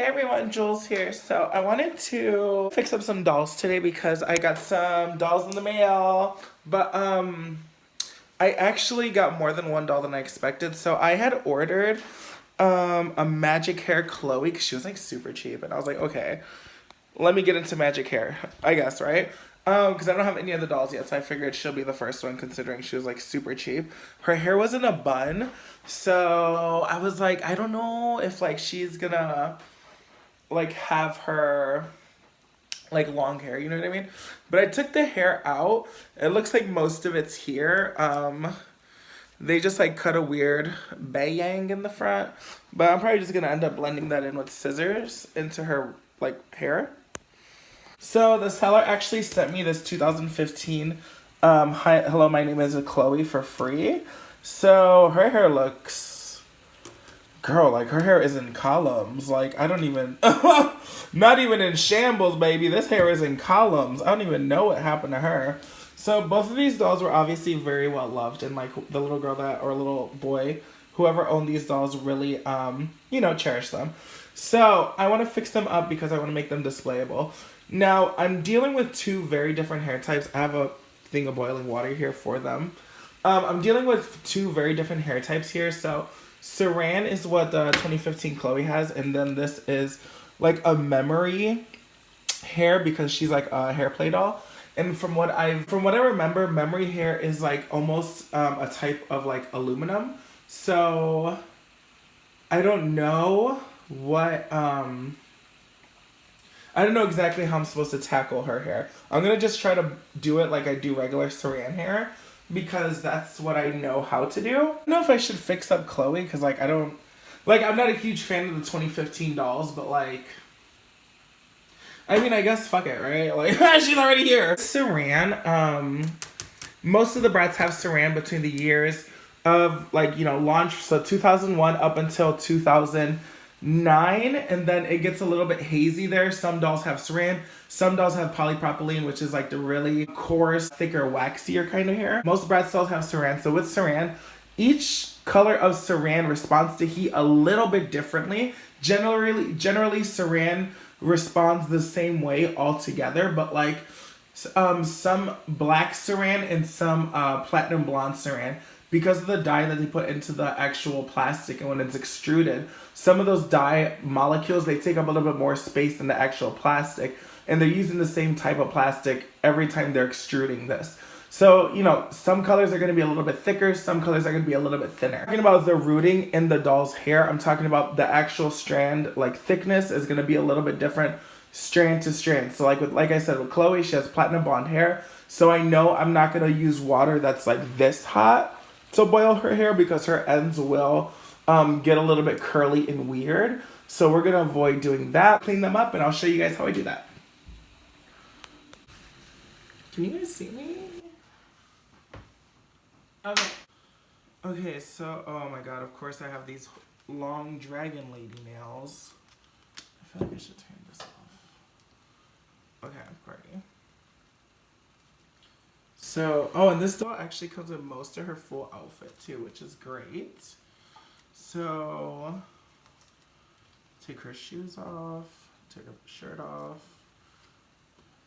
Hey everyone, Jules here. So I wanted to fix up some dolls today because I got some dolls in the mail. But I actually got more than one doll than I expected. So I had ordered a magic hair Chloe because she was like super cheap, and I was like, okay, let me get into magic hair, I guess, right? Because I don't have any of the dolls yet, so I figured she'll be the first one considering she was like super cheap. Her hair was in a bun, so I was like, I don't know if like she's gonna like have her like long hair, you know what I mean? But I took the hair out. It looks like most of it's here. They just like cut a weird bayang in the front, but I'm probably just gonna end up blending that in with scissors into her like hair. So the seller actually sent me this 2015 hi, hello, my name is Chloe for free. So her hair looks, girl, like her hair is in columns. Like I don't even not even in shambles, baby. This hair is in columns. I don't even know what happened to her. So both of these dolls were obviously very well loved, and like the little girl that or little boy, whoever owned these dolls really cherished them. So I want to fix them up because I want to make them displayable. Now I'm dealing with two very different hair types. I have a thing of boiling water here for them. I'm dealing with two very different hair types here. So Saran is what the 2015 Chloe has, and then this is like a memory hair because she's like a hair play doll. And from what I remember, memory hair is like almost a type of like aluminum. So I don't know what I don't know exactly how I'm supposed to tackle her hair. I'm gonna just try to do it like I do regular Saran hair because that's what I know how to do. I don't know if I should fix up Chloe because like I don't like I'm not a huge fan of the 2015 dolls, but like I mean I guess fuck it, right? Like she's already here. Saran, most of the Bratz have Saran between the years of like, launch, so 2001 up until 2009, and then it gets a little bit hazy there. Some dolls have Saran, some dolls have polypropylene, which is like the really coarse, thicker, waxier kind of hair. Most Bratz dolls have Saran. So with Saran, each color of Saran responds to heat a little bit differently. Generally Saran responds the same way altogether, but like some black Saran and some platinum blonde Saran, because of the dye that they put into the actual plastic and when it's extruded, some of those dye molecules, they take up a little bit more space than the actual plastic, and they're using the same type of plastic every time they're extruding this. So, some colors are going to be a little bit thicker, some colors are going to be a little bit thinner. Talking about the rooting in the doll's hair, I'm talking about the actual strand, like thickness is going to be a little bit different strand to strand. So like I said, with Chloe, she has platinum blonde hair. So I know I'm not going to use water that's like this hot to boil her hair because her ends will get a little bit curly and weird. So we're going to avoid doing that. Clean them up and I'll show you guys how I do that. Can you guys see me? Okay. Okay, so, oh my god, of course I have these long dragon lady nails. I feel like I should turn this off. Okay, party. So, and this doll actually comes with most of her full outfit too, which is great. So, take her shoes off, take her shirt off,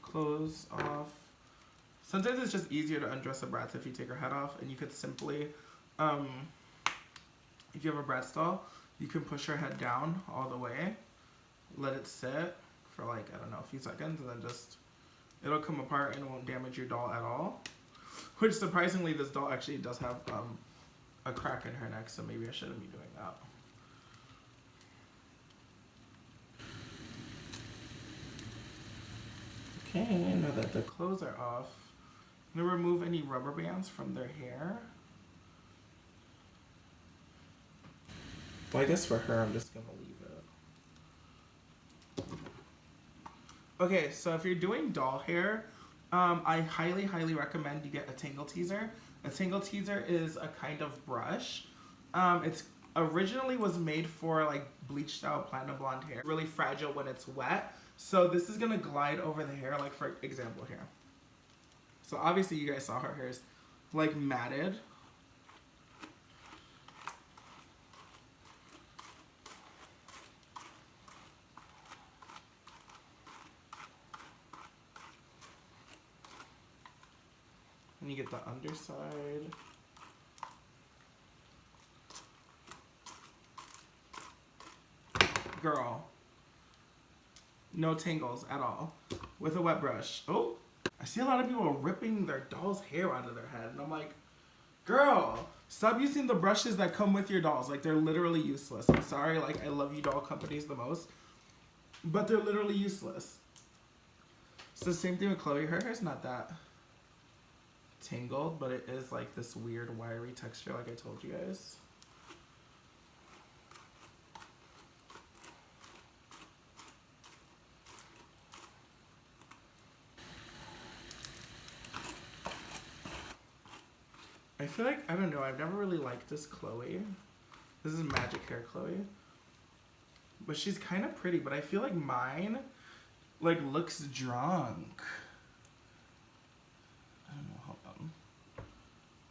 clothes off. Sometimes it's just easier to undress a Bratz if you take her head off, and you could simply, if you have a Bratz doll, you can push her head down all the way, let it sit for like, I don't know, a few seconds, and then just, it'll come apart and it won't damage your doll at all. Which, surprisingly, this doll actually does have a crack in her neck, so maybe I shouldn't be doing that. Okay, now that the clothes are off, I'm going to remove any rubber bands from their hair. Well, I guess for her, I'm just going to leave it. Okay, so if you're doing doll hair, I highly, highly recommend you get a tangle teaser. A tangle teaser is a kind of brush. It's originally was made for like bleach style platinum blonde hair. Really fragile when it's wet. So this is going to glide over the hair, like for example here. So obviously you guys saw her hair is like matted. And you get the underside. Girl. No tangles at all. With a wet brush. Oh, I see a lot of people ripping their doll's hair out of their head. And I'm like, girl, stop using the brushes that come with your dolls. Like, they're literally useless. I'm sorry, like, I love you doll companies the most. But they're literally useless. It's the same thing with Chloe. Her hair's not that tangled, but it is like this weird wiry texture like I told you guys. I feel like, I don't know, I've never really liked this Chloe. This is magic hair Chloe. But she's kind of pretty, but I feel like mine, like, looks drunk. I don't know, hold on.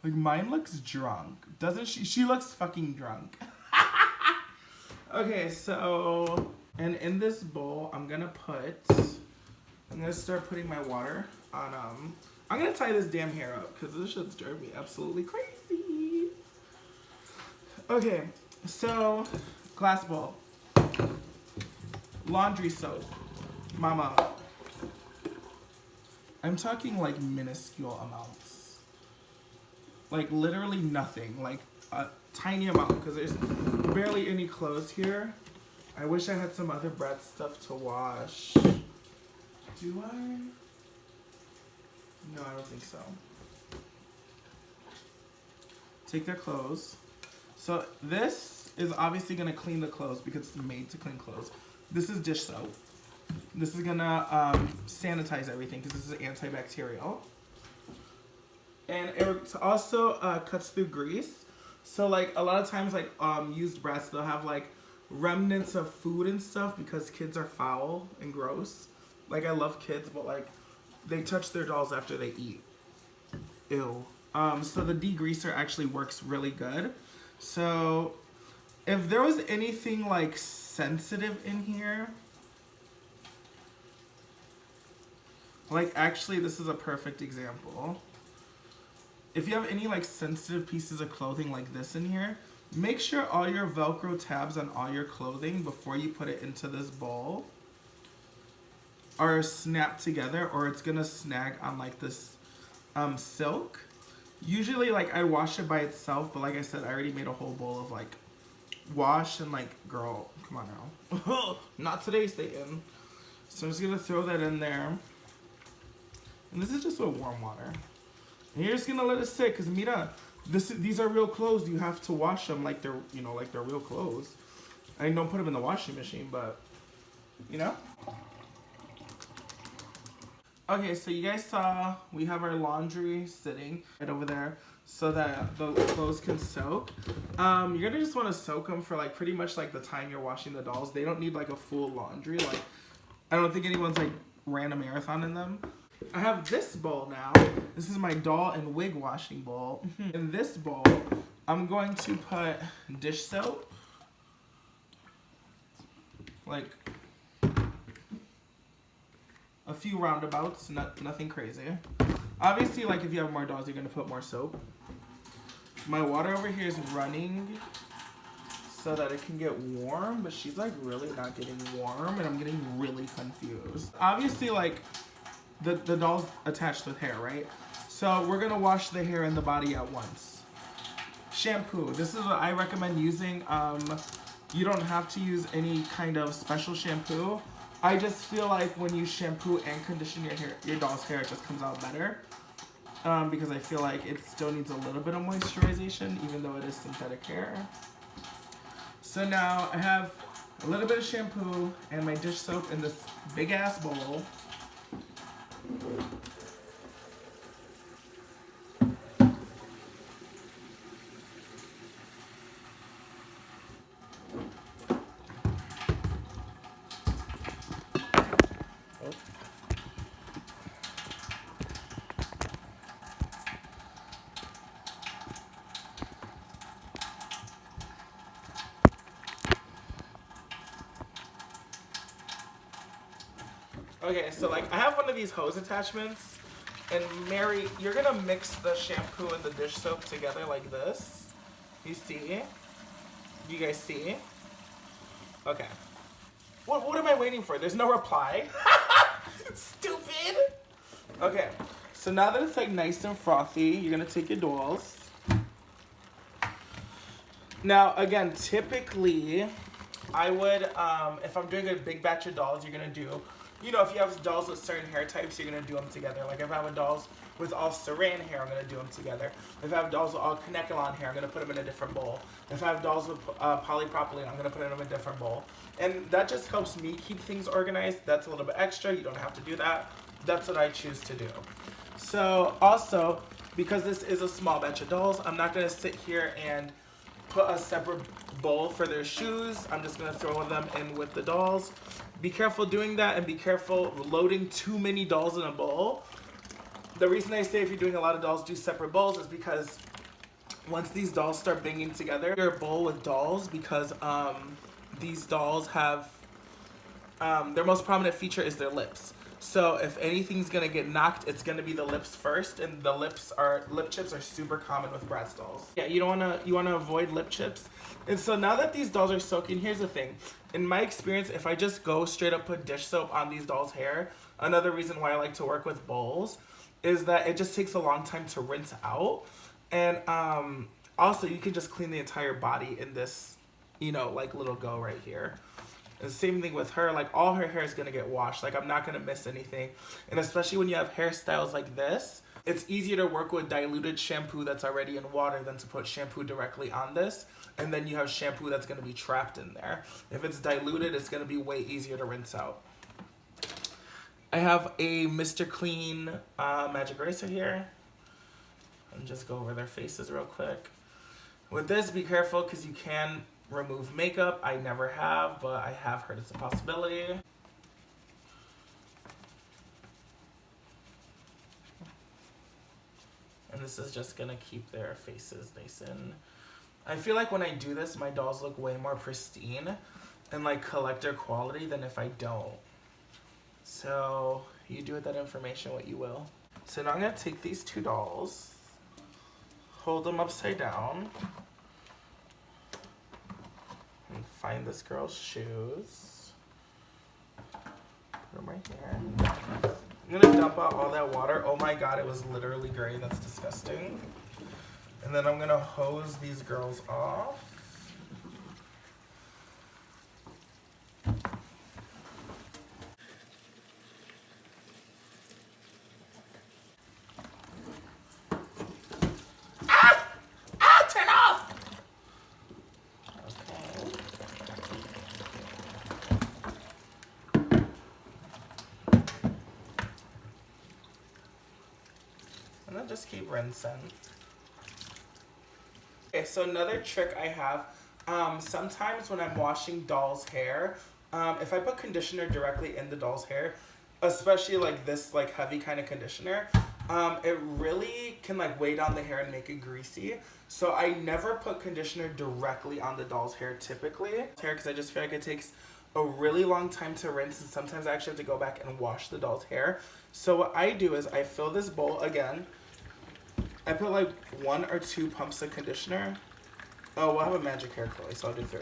Like, mine looks drunk. Doesn't she? She looks fucking drunk. Okay, so, and in this bowl, I'm gonna start putting my water on, I'm gonna tie this damn hair up because this shit's driving me absolutely crazy. Okay, so glass bowl, laundry soap, mama. I'm talking like minuscule amounts, like literally nothing, like a tiny amount because there's barely any clothes here. I wish I had some other Bratz stuff to wash. Do I? No, I don't think so. Take their clothes. So this is obviously gonna clean the clothes because it's made to clean clothes. This is dish soap. This is gonna sanitize everything because this is antibacterial. And it also cuts through grease. So like a lot of times like used Bratz, they'll have like remnants of food and stuff because kids are foul and gross. Like I love kids, but like they touch their dolls after they eat. Ew. So the degreaser actually works really good. So if there was anything like sensitive in here, like actually this is a perfect example. If you have any like sensitive pieces of clothing like this in here, make sure all your Velcro tabs on all your clothing before you put it into this bowl are snapped together, or it's gonna snag on like this silk. Usually like I wash it by itself, but like I said, I already made a whole bowl of like wash and like, girl, come on now. Not today, Satan. So I'm just gonna throw that in there. And this is just with warm water. And you're just gonna let it sit, cause Mira, these are real clothes. You have to wash them like they're, you know, like they're real clothes. I don't put them in the washing machine, but you know. Okay, so you guys saw we have our laundry sitting right over there so that the clothes can soak. You're gonna just want to soak them for like pretty much like the time you're washing the dolls. They don't need like a full laundry. Like I don't think anyone's like ran a marathon in them. I have this bowl now. This is my doll and wig washing bowl. In this bowl, I'm going to put dish soap. Like a few roundabouts, nothing crazy. Obviously, like if you have more dolls, you're gonna put more soap. My water over here is running so that it can get warm, but she's like really not getting warm and I'm getting really confused. Obviously, like the doll's attached with hair, right? So we're gonna wash the hair and the body at once. Shampoo, this is what I recommend using. You don't have to use any kind of special shampoo. I just feel like when you shampoo and condition your doll's hair, it just comes out better. Because I feel like it still needs a little bit of moisturization, even though it is synthetic hair. So now I have a little bit of shampoo and my dish soap in this big ass bowl. Okay, so like I have one of these hose attachments And Mary, you're gonna mix the shampoo and the dish soap together like this. You see? You guys see? Okay. What am I waiting for? There's no reply. Stupid. Okay. So now that it's like nice and frothy, you're gonna take your dolls. Now again, typically, I would, if I'm doing a big batch of dolls, you're gonna do, you know, if you have dolls with certain hair types, you're gonna do them together. Like if I have dolls with all saran hair, I'm gonna do them together. If I have dolls with all Kanekalon hair, I'm gonna put them in a different bowl. If I have dolls with polypropylene, I'm gonna put them in a different bowl. And that just helps me keep things organized. That's a little bit extra. You don't have to do that. That's what I choose to do. So also, because this is a small batch of dolls, I'm not gonna sit here and put a separate bowl for their shoes. I'm just gonna throw them in with the dolls. Be careful doing that, and be careful loading too many dolls in a bowl. The reason I say if you're doing a lot of dolls, do separate bowls is because once these dolls start banging together, your bowl with dolls, because these dolls have, their most prominent feature is their lips. So if anything's gonna get knocked, it's gonna be the lips first, and the lip chips are super common with Bratz dolls. Yeah, you wanna avoid lip chips. And so now that these dolls are soaking, here's the thing. In my experience, if I just go straight up put dish soap on these dolls' hair, another reason why I like to work with bowls is that it just takes a long time to rinse out. And also you can just clean the entire body in this, you know, like little go right here. And same thing with her, like all her hair is gonna get washed. Like I'm not gonna miss anything. And especially when you have hairstyles like this, it's easier to work with diluted shampoo that's already in water than to put shampoo directly on this. And then you have shampoo that's gonna be trapped in there. If it's diluted, it's gonna be way easier to rinse out. I have a Mr. Clean magic eraser here. And just go over their faces real quick. With this, be careful because you can remove makeup. I never have, but I have heard it's a possibility. And this is just gonna keep their faces nice and... I feel like when I do this, my dolls look way more pristine and like collector quality than if I don't. So you do with that information what you will. So now I'm gonna take these two dolls, hold them upside down, and find this girl's shoes. Put them right here. I'm gonna dump out all that water. Oh my god, it was literally gray. That's disgusting. And then I'm gonna hose these girls off. Turn off! Okay. And then just keep rinsing. Okay, so another trick I have, sometimes when I'm washing doll's hair, if I put conditioner directly in the doll's hair, especially like this like heavy kind of conditioner, it really can like weigh down the hair and make it greasy. So I never put conditioner directly on the doll's hair typically, because I just feel like it takes a really long time to rinse, and sometimes I actually have to go back and wash the doll's hair. So what I do is I fill this bowl again. I put like 1 or 2 pumps of conditioner. Oh, we'll have a magic hair curly, so I'll do 3.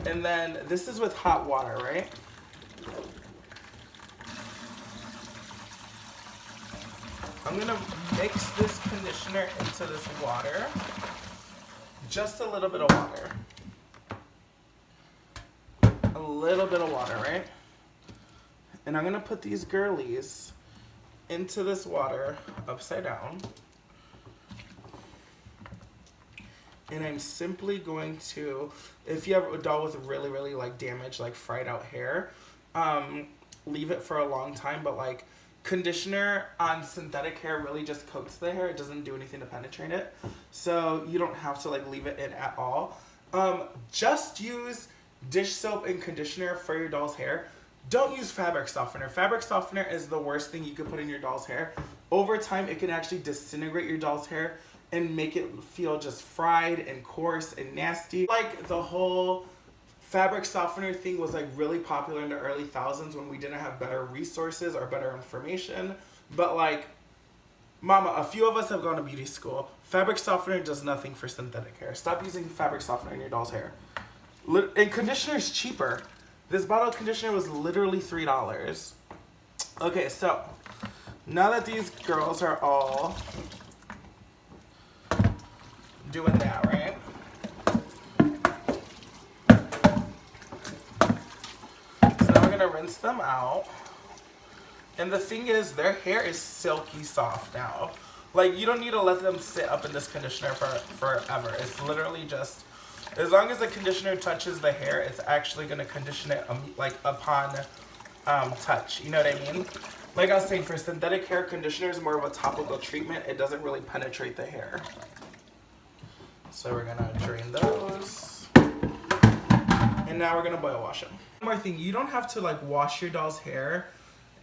And then this is with hot water, right? I'm gonna mix this conditioner into this water. Just a little bit of water. A little bit of water, right? And I'm gonna put these girlies into this water upside down. And I'm simply going to, if you have a doll with really, really like damaged, like fried out hair, leave it for a long time, but like conditioner on synthetic hair really just coats the hair. It doesn't do anything to penetrate it. So you don't have to like leave it in at all. Just use dish soap and conditioner for your doll's hair. Don't use fabric softener. Fabric softener is the worst thing you could put in your doll's hair. Over time, it can actually disintegrate your doll's hair and make it feel just fried and coarse and nasty. Like the whole fabric softener thing was like really popular in the early thousands when we didn't have better resources or better information. But like Mama, a few of us have gone to beauty school. Fabric softener does nothing for synthetic hair. Stop using fabric softener in your doll's hair. And conditioner is cheaper. This bottle of conditioner was literally $3. Okay, so now that these girls are all doing that, right? So now we're gonna rinse them out. And the thing is, their hair is silky soft now. Like, you don't need to let them sit up in this conditioner for forever. It's literally just, as long as the conditioner touches the hair, it's actually gonna condition it like upon touch. You know what I mean? Like I was saying, for synthetic hair, conditioner is more of a topical treatment. It doesn't really penetrate the hair. So we're gonna drain those. And now we're gonna boil wash them. One more thing, you don't have to like wash your doll's hair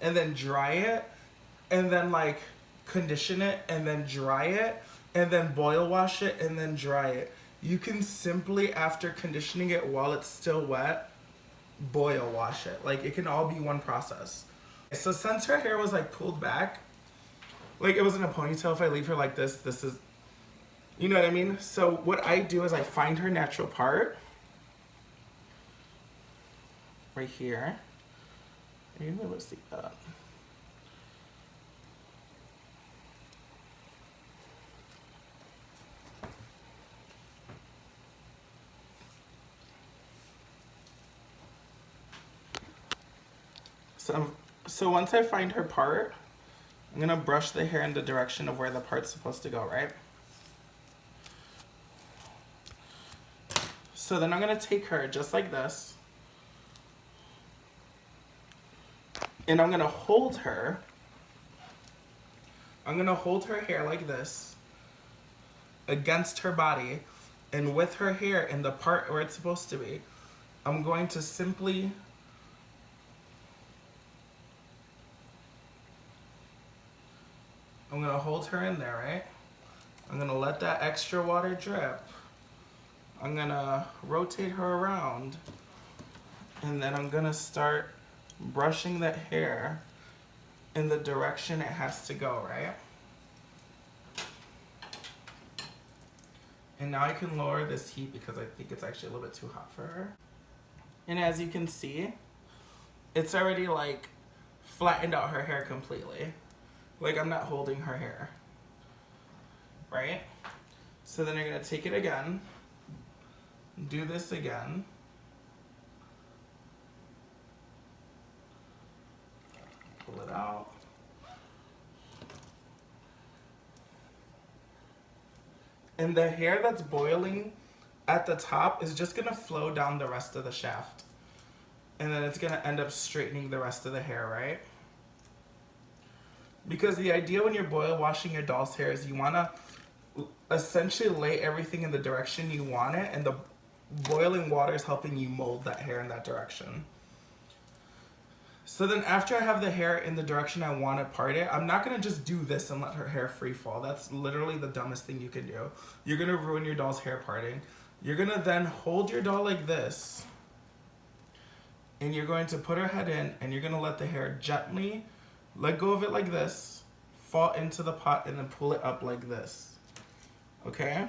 and then dry it and then like condition it and then dry it and then boil wash it and then dry it. You can simply, after conditioning it while it's still wet, boil wash it. Like, it can all be one process. So since her hair was like pulled back, like it was in a ponytail, if I leave her like this is, you know what I mean? So what I do is I find her natural part right here. Are you able to see that? So once I find her part, I'm gonna brush the hair in the direction of where the part's supposed to go, right? So then I'm gonna take her just like this, and I'm gonna hold her. I'm gonna hold her hair like this against her body, and with her hair in the part where it's supposed to be, I'm going to simply I'm gonna hold her in there, right? I'm gonna let that extra water drip. I'm gonna rotate her around, and then I'm gonna start brushing that hair in the direction it has to go, right? And now I can lower this heat because I think it's actually a little bit too hot for her. And as you can see, it's already like flattened out her hair completely. Like, I'm not holding her hair, right? So then you're gonna take it again, do this again. Pull it out. And the hair that's boiling at the top is just gonna flow down the rest of the shaft. And then it's gonna end up straightening the rest of the hair, right? Because the idea when you're boil washing your doll's hair is you wanna essentially lay everything in the direction you want it, and the boiling water is helping you mold that hair in that direction. So then after I have the hair in the direction I want to part it, I'm not gonna just do this and let her hair free fall. That's literally the dumbest thing you can do. You're gonna ruin your doll's hair parting. You're gonna then hold your doll like this, and you're going to put her head in, and you're gonna let the hair gently let go of it like this, fall into the pot, and then pull it up like this, okay?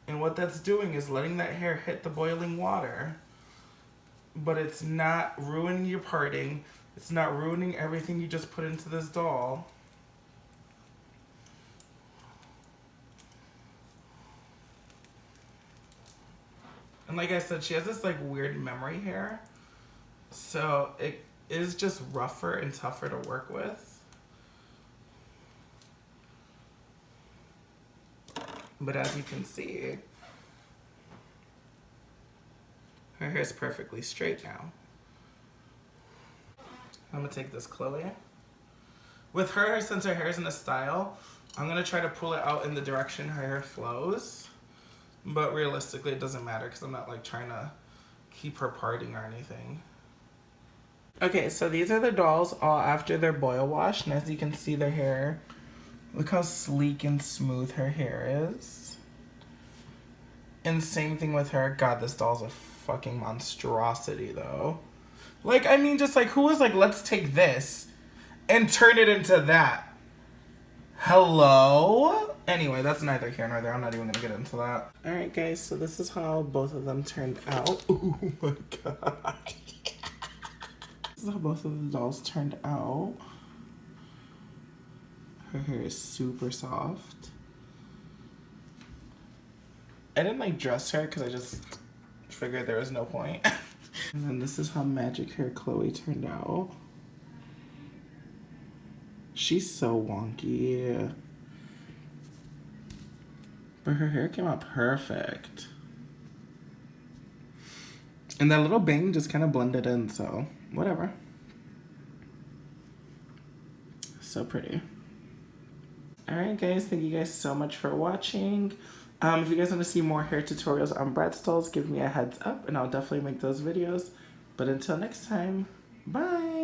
And what that's doing is letting that hair hit the boiling water, but it's not ruining your parting, it's not ruining everything you just put into this doll. And like I said, she has this like weird memory hair, so it is just rougher and tougher to work with. But as you can see, her hair is perfectly straight now. I'm gonna take this Chloe. With her, since her hair is in a style, I'm gonna try to pull it out in the direction her hair flows. But realistically, it doesn't matter because I'm not like trying to keep her parting or anything. Okay, so these are the dolls all after their boil wash, and as you can see their hair, look how sleek and smooth her hair is. And same thing with her. God, this doll's a fucking monstrosity though. Like, I mean, just like, who was like, let's take this and turn it into that? Hello? Anyway, that's neither here nor there. I'm not even gonna get into that. Alright guys, so this is how both of them turned out. Oh my god. This is how both of the dolls turned out. Her hair is super soft. I didn't like dress her because I just figured there was no point. And then this is how magic hair Chloe turned out. She's so wonky. But her hair came out perfect. And that little bang just kind of blended in, so whatever. So pretty. Alright guys, thank you guys so much for watching. If you guys want to see more hair tutorials on Bratz dolls, give me a heads up and I'll definitely make those videos. But until next time, bye!